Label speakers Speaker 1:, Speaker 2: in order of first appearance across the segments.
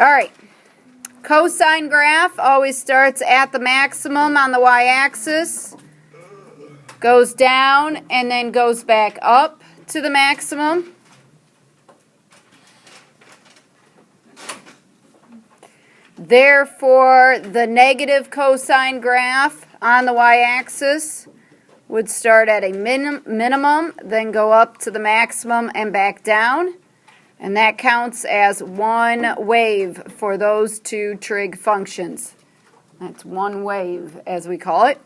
Speaker 1: All right. Cosine graph always starts at the maximum on the y-axis, goes down, and then goes back up to the maximum. Therefore, the negative cosine graph on the y-axis would start at a minimum, then go up to the maximum and back down. And that counts as one wave for those two trig functions. That's one wave, as we call it.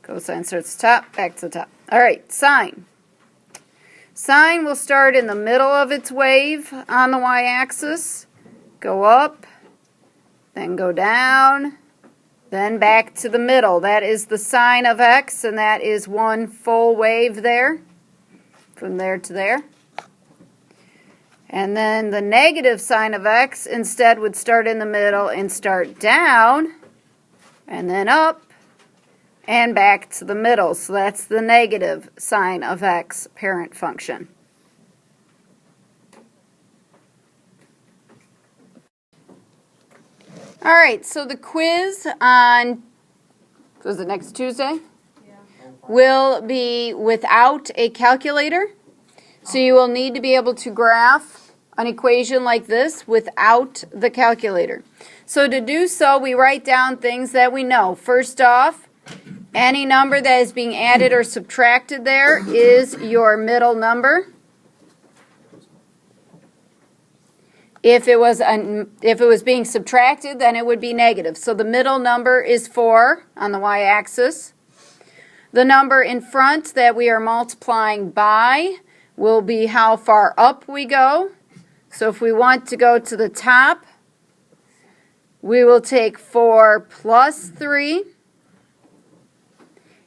Speaker 1: Cosine starts top, back to the top. All right, sine. Sine will start in the middle of its wave on the y-axis, go up, then go down, then back to the middle. That is the sine of x, and that is one full wave there, from there to there. And then the negative sine of x instead would start in the middle and start down, and then up, and back to the middle. So that's the negative sine of x parent function. All right, so the quiz on, was it next Tuesday? Yeah. Will be without a calculator. So you will need to be able to graph an equation like this without the calculator. So to do so, we write down things that we know. First off, any number that is being added or subtracted there is your middle number. If it was being subtracted, then it would be negative. So the middle number is 4 on the y-axis. The number in front that we are multiplying by will be how far up we go. So if we want to go to the top, we will take 4 plus 3.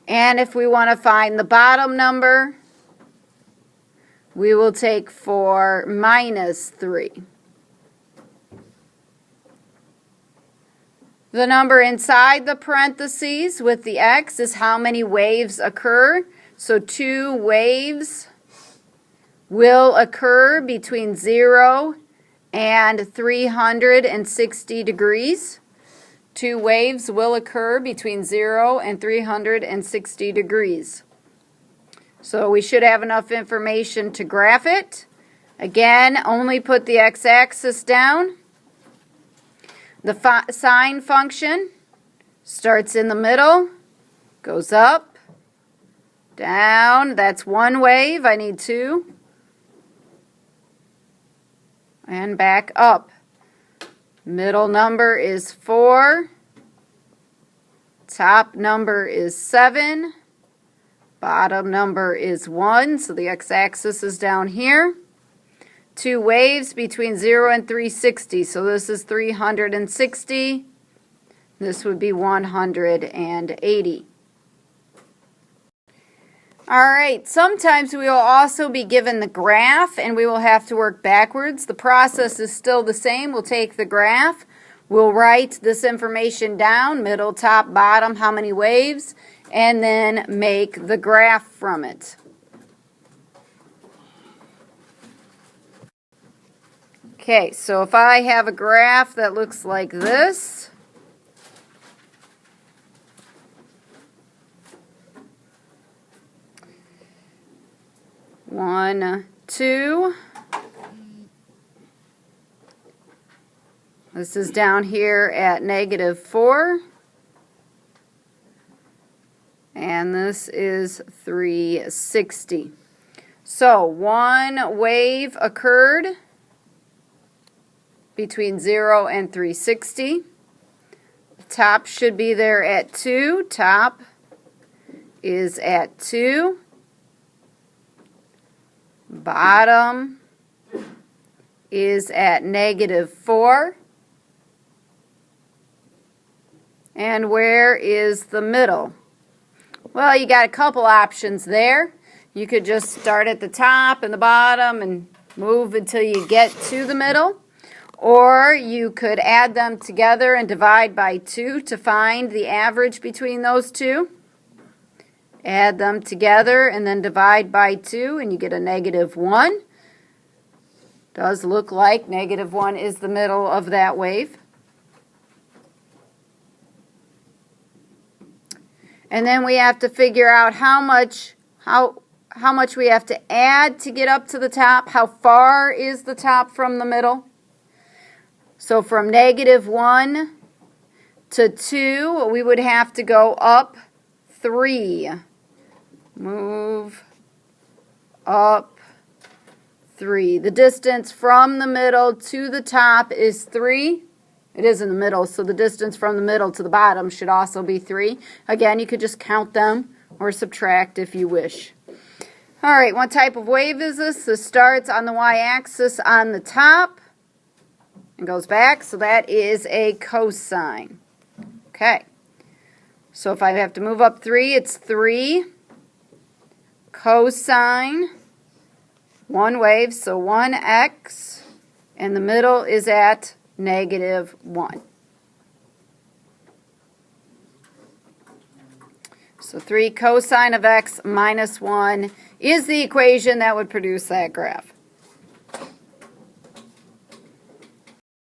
Speaker 1: And if we want to find the bottom number, we will take 4 minus 3. The number inside the parentheses with the x is how many waves occur. So 2 waves will occur between 0 and 360 degrees. 2 waves will occur between 0 and 360 degrees. So we should have enough information to graph it. Again, only put the x-axis down. The sine function starts in the middle, goes up, down. That's one wave. I need 2. And back up. Middle number is 4. Top number is 7. Bottom number is 1. So the x-axis is down here. 2 waves between 0 and 360. So this is 360. This would be 180. All right, sometimes we will also be given the graph and we will have to work backwards. The process is still the same. We'll take the graph, we'll write this information down, middle, top, bottom, how many waves, and then make the graph from it. Okay, so if I have a graph that looks like this, one, 2. This is down here at -4. And this is 360. So one wave occurred between 0 and 360. Top should be there at 2. Top is at 2. Bottom is at -4. And where is the middle? Well, you got a couple options there. You could just start at the top and the bottom and move until you get to the middle. Or you could add them together and divide by 2 to find the average between those two. Add them together and then divide by 2 and you get a -1. Does look like -1 is the middle of that wave. And then we have to figure out how much we have to add to get up to the top. How far is the top from the middle? So from -1 to 2, we would have to go up 3. Move up 3. The distance from the middle to the top is 3. It is in the middle, so the distance from the middle to the bottom should also be 3. Again, you could just count them or subtract if you wish. All right, what type of wave is this? This starts on the y-axis on the top and goes back, so that is a cosine. Okay, so if I have to move up 3, it's 3 cosine, one wave, so 1x, and the middle is at -1. So 3 cosine of x minus 1 is the equation that would produce that graph.